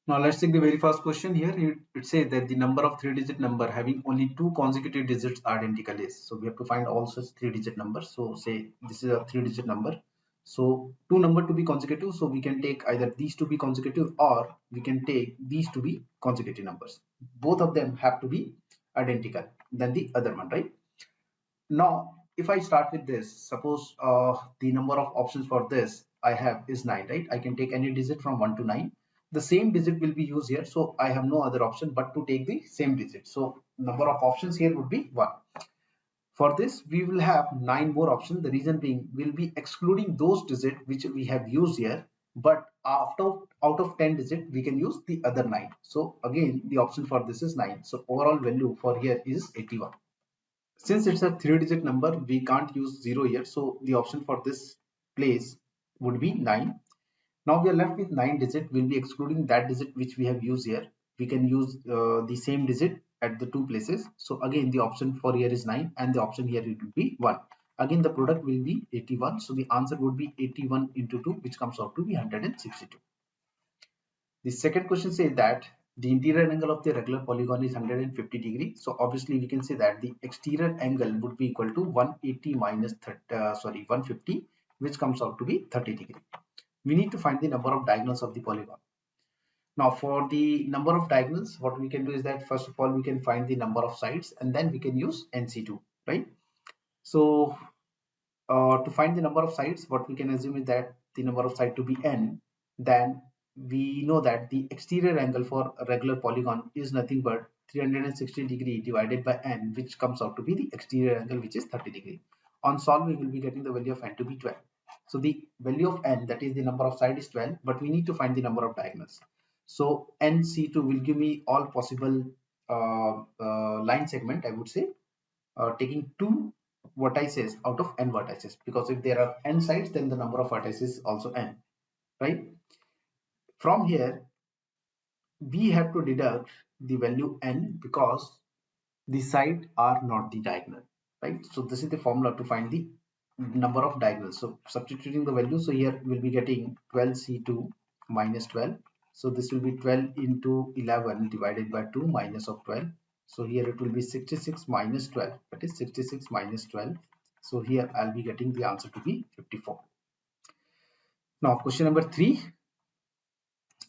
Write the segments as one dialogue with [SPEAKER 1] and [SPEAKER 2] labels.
[SPEAKER 1] Now let's take the very first question here. It says that the number of three-digit number having only two consecutive digits identical is. So we have to find all such three-digit numbers. So say this is a three-digit number. So two number to be consecutive. So we can take either these to be consecutive or we can take these to be consecutive numbers. Both of them have to be identical than the other one, right? Now, if I start with this, suppose the number of options for this I have is 9, right? I can take any digit from 1 to 9. The same digit will be used here, so I have no other option but to take the same digit. So number of options here would be 1. For this, we will have 9 more options. The reason being, we'll be excluding those digits which we have used here, but after out of 10 digits, we can use the other 9. So again, the option for this is 9. So overall value for here is 81. Since it's a three-digit number, we can't use 0 here. So the option for this place would be 9. Now we are left with 9 digit. We'll be excluding that digit which we have used here. We can use the same digit at the two places. So again, the option for here is 9 and the option here it will be 1. Again, the product will be 81. So the answer would be 81 into 2, which comes out to be 162. The second question says that the interior angle of the regular polygon is 150 degree. So obviously we can say that the exterior angle would be equal to 180 minus 150, which comes out to be 30 degree. We need to find the number of diagonals of the polygon. Now for the number of diagonals, what we can do is that first of all we can find the number of sides and then we can use NC2, right? So to find the number of sides, what we can assume is that the number of sides to be n, then we know that the exterior angle for a regular polygon is nothing but 360 degree divided by n, which comes out to be the exterior angle, which is 30 degree. On solve, we will be getting the value of n to be 12. So the value of n, that is the number of sides, is 12, but we need to find the number of diagonals. So NC2 will give me all possible line segment, I would say, taking 2 vertices out of n vertices, because if there are n sides, then the number of vertices is also n, right? From here we have to deduct the value n because the sides are not the diagonal, right? So this is the formula to find the number of diagonals. So substituting the value, so here we'll be getting 12c2 minus 12. So this will be 12 into 11 divided by 2 minus of 12. So here it will be 66 minus 12, that is 66 minus 12. So here I'll be getting the answer to be 54. Now question number 3.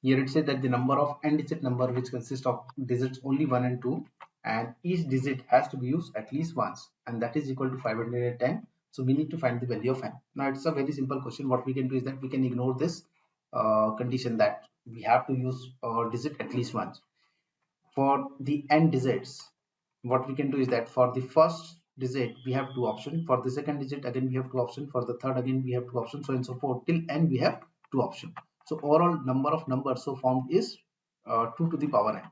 [SPEAKER 1] Here it says that the number of n digit number which consists of digits only 1 and 2, and each digit has to be used at least once, and that is equal to 510. So we need to find the value of n. Now it's a very simple question. What we can do is that we can ignore this condition that we have to use digit at least once. For the n digits, what we can do is that for the first digit we have two options, for the second digit again we have two options, for the third again we have two options, so and so forth till n we have two options. So overall number of numbers so formed is 2 to the power n.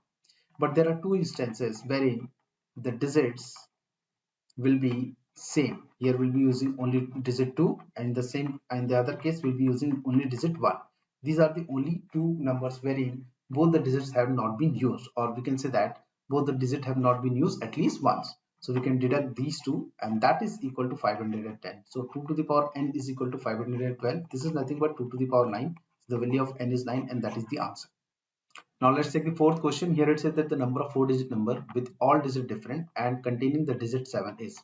[SPEAKER 1] But there are two instances wherein the digits will be same. Here we'll be using only digit 2, and the same, and the other case we'll be using only digit 1. These are the only two numbers wherein both the digits have not been used, or we can say that both the digits have not been used at least once. So we can deduct these two, and that is equal to 510. So 2 to the power n is equal to 512. This is nothing but 2 to the power 9. The value of n is 9, and that is the answer. Now let's take the fourth question. Here it says that the number of 4-digit number with all digits different and containing the digit 7 is.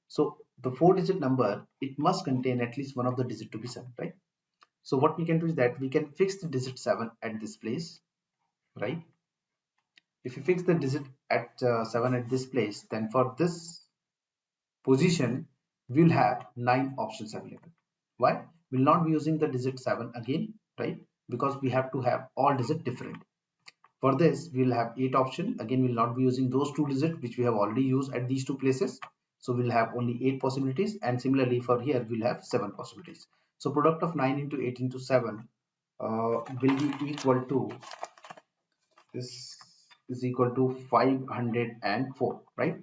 [SPEAKER 1] So the 4-digit number, it must contain at least one of the digit to be 7, right? So what we can do is that we can fix the digit 7 at this place, right? If you fix the digit at 7 at this place, then for this position we'll have 9 options available. Why? We'll not be using the digit 7 again, right? Because we have to have all digits different. For this, we will have 8 options. Again, we will not be using those two digits which we have already used at these two places. So we'll have only 8 possibilities, and similarly for here we'll have 7 possibilities. So product of 9 into 8 into 7 will be equal to, this is equal to 504, right?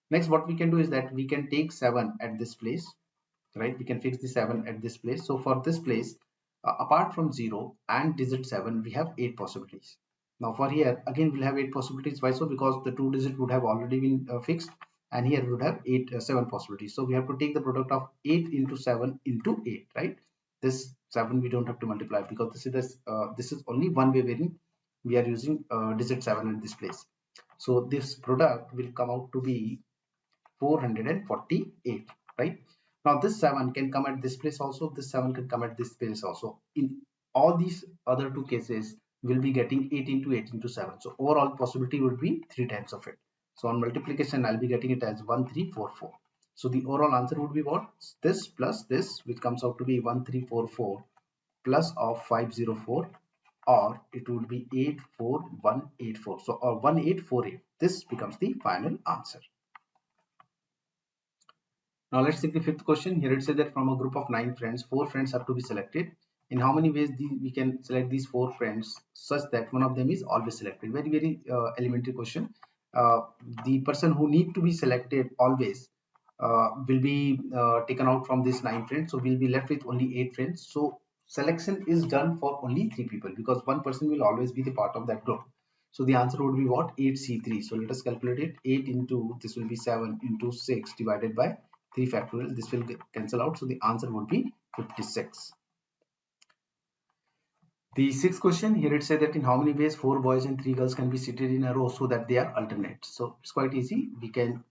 [SPEAKER 1] Next, what we can do is that we can take 7 at this place, right? We can fix the 7 at this place. So for this place, apart from 0 and digit 7, we have 8 possibilities. Now for here again we'll have 8 possibilities. Why so? Because the two digit would have already been fixed, and here we would have 7 possibilities. So we have to take the product of 8 into 7 into 8, right? This 7 we don't have to multiply, because this is only one way wherein we are using digit 7 at this place. So this product will come out to be 448, right? Now this 7 can come at this place also, this 7 can come at this place also. In all these other two cases, we'll be getting 8 into 8 into 7. So overall possibility would be 3 times of it. So on multiplication, I'll be getting it as 1344. So the overall answer would be what? This plus this, which comes out to be 1344 plus of 504, or it would be 84184. So or 1848. This becomes the final answer. Now let's take the fifth question. Here it says that from a group of 9 friends, 4 friends have to be selected. In how many ways we can select these 4 friends such that one of them is always selected? Very elementary question. The person who need to be selected always will be taken out from these 9 friends. So we'll be left with only 8 friends. So selection is done for only 3 people because one person will always be the part of that group. So the answer would be what? 8C3. So let us calculate it. 8 into, this will be 7 into 6 divided by 3 factorial. This will cancel out. So the answer would be 56. The sixth question, here it said that in how many ways 4 boys and 3 girls can be seated in a row so that they are alternate. So it's quite easy. We can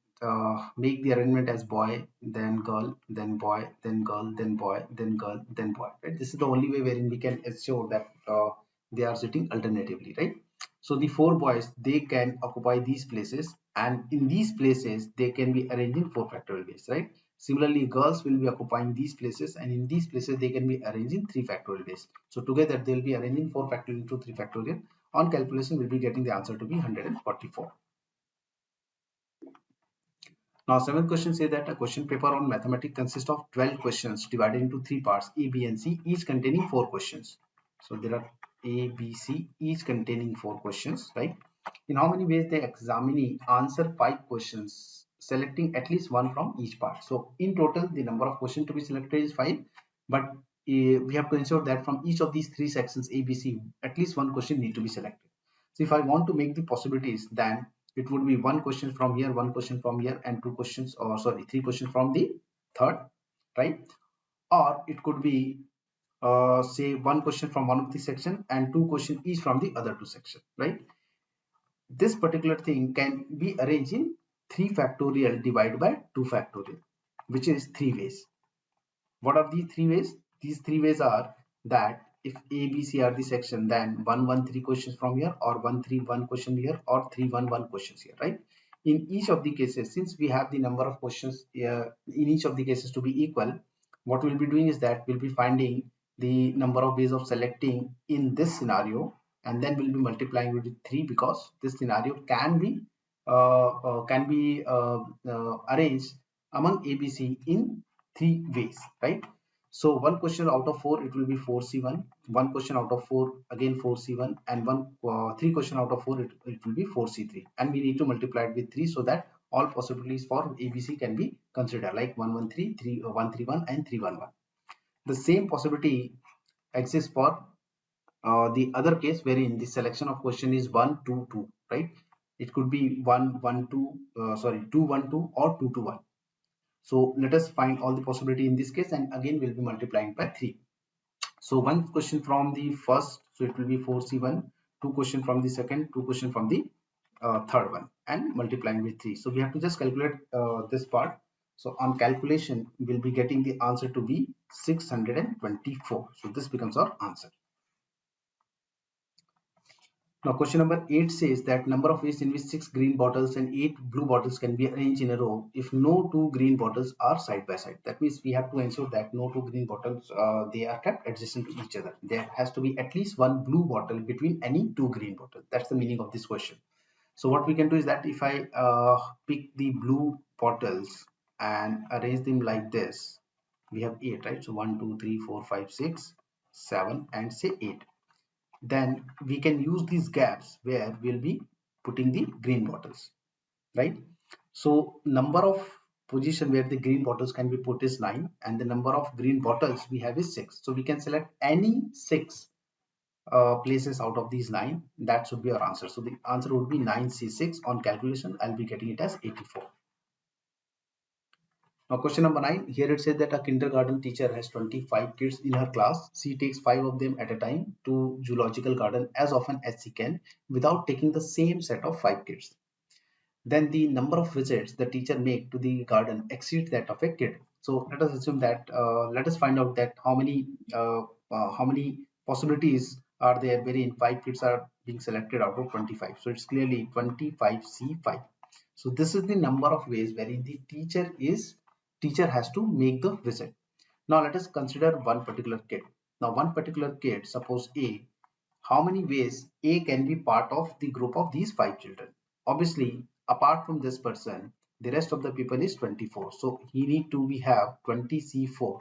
[SPEAKER 1] make the arrangement as boy, then girl, then boy, then girl, then boy, then girl, then boy. Right? This is the only way wherein we can ensure that they are sitting alternatively, right? So the 4 boys, they can occupy these places, and in these places they can be arranged in 4 factorial ways, right? Similarly, girls will be occupying these places, and in these places they can be arranged in 3 factorial ways. So together they will be arranging 4 factorial into 3 factorial. On calculation, we'll be getting the answer to be 144. Now, seventh question says that a question paper on mathematics consists of 12 questions divided into 3 parts, A, B, and C, each containing 4 questions. So there are A, B, C, each containing 4 questions, right? In how many ways the examinee answer 5 questions, selecting at least one from each part. So in total, the number of questions to be selected is 5, but we have to ensure that from each of these 3 sections A, B, C, at least one question need to be selected. So if I want to make the possibilities, then it would be one question from here, one question from here, and 2 questions, or sorry, 3 questions from the third, right? Or it could be say one question from one of the section and 2 questions each from the other 2 sections, right? This particular thing can be arranged in 3 factorial divided by 2 factorial, which is 3 ways. What are these 3 ways? These 3 ways are that if A, B, C are the section, then 1, 1, 3 questions from here, or 1, 3, 1 question here, or 3, 1, 1 questions here, right? In each of the cases, since we have the number of questions in each of the cases to be equal, what we'll be doing is that we'll be finding the number of ways of selecting in this scenario, and then we'll be multiplying with 3 because this scenario can be arranged among ABC in 3 ways, right? So one question out of 4, it will be 4C1, one question out of 4 again 4C1, and 3 question out of 4, it will be 4C3, and we need to multiply it with 3 so that all possibilities for ABC can be considered, like 113, 131, and 311. The same possibility exists for the other case wherein the selection of question is 1, 2, 2, right? It could be 1, 1, 2, 2, 1, 2, or 2, 2, 1. So let us find all the possibility in this case, and again we'll be multiplying by 3. So one question from the first, so it will be 4C1, 2 question from the second, 2 question from the third one, and multiplying with 3. So we have to just calculate this part. So on calculation, we'll be getting the answer to be 624. So this becomes our answer. Now question number 8 says that number of ways in which 6 green bottles and 8 blue bottles can be arranged in a row if no 2 green bottles are side by side. That means we have to ensure that no 2 green bottles they are kept adjacent to each other. There has to be at least one blue bottle between any 2 green bottles. That's the meaning of this question. So what we can do is that if I pick the blue bottles and arrange them like this, we have 8, right? So 1, 2, 3, 4, 5, 6, 7, and say 8. Then we can use these gaps where we'll be putting the green bottles, right? So number of position where the green bottles can be put is 9, and the number of green bottles we have is 6. So we can select any 6 places out of these 9. That should be our answer. So the answer would be 9C6. On calculation, I'll be getting it as 84. Now question number 9, here it says that a kindergarten teacher has 25 kids in her class. She takes 5 of them at a time to zoological garden as often as she can without taking the same set of 5 kids. Then the number of visits the teacher make to the garden exceeds that of a kid. So let us assume that let us find out that how many possibilities are there wherein 5 kids are being selected out of 25. So it's clearly 25C5. So this is the number of ways wherein the teacher has to make the visit. Now let us consider one particular kid. Now one particular kid, suppose A, how many ways A can be part of the group of these 5 children? Obviously, apart from this person, the rest of the people is 24. So he need to we have 20C4.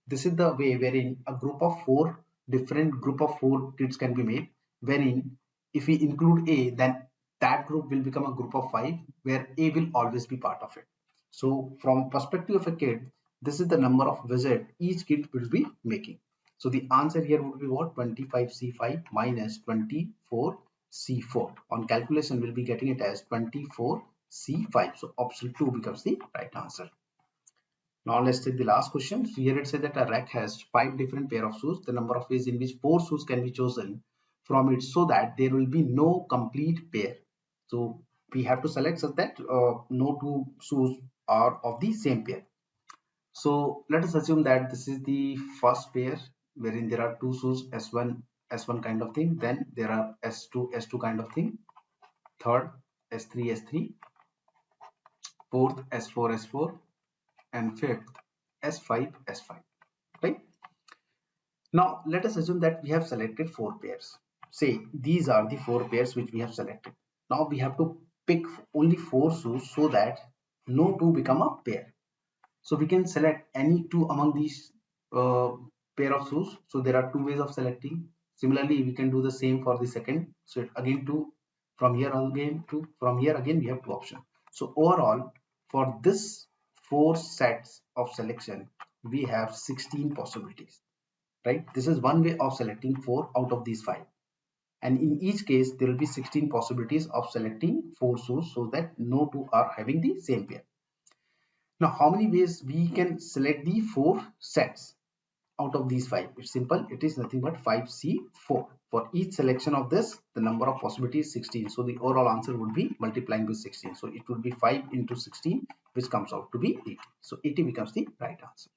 [SPEAKER 1] This is the way wherein a group of 4 different group of 4 kids can be made, wherein if we include A, then that group will become a group of 5 where A will always be part of it. So from perspective of a kid, this is the number of visit each kid will be making. So the answer here would be what? 25C5 minus 24C4. On calculation, we'll be getting it as 24C5. So option 2 becomes the right answer. Now let's take the last question. So here it says that a rack has 5 different pair of shoes. The number of ways in which 4 shoes can be chosen from it so that there will be no complete pair. So we have to select so that no 2 shoes are of the same pair. So let us assume that this is the first pair wherein there are 2 shoes S1 kind of thing, then there are S2 kind of thing, third S3, fourth S4, and fifth S5, right? Now let us assume that we have selected 4 pairs. Say these are the 4 pairs which we have selected. Now we have to pick only 4 shoes so that no 2 become a pair. So we can select any 2 among these pair of shoes. So there are 2 ways of selecting. Similarly, we can do the same for the second. So again, from here again we have 2 options. So overall, for this 4 sets of selection, we have 16 possibilities, right? This is one way of selecting 4 out of these 5. And in each case, there will be 16 possibilities of selecting 4 shoes so that no 2 are having the same pair. Now, how many ways we can select the 4 sets out of these 5? It's simple. It is nothing but 5C4. For each selection of this, the number of possibilities is 16. So the overall answer would be multiplying with 16. So it would be 5 into 16, which comes out to be 80. So 80 becomes the right answer.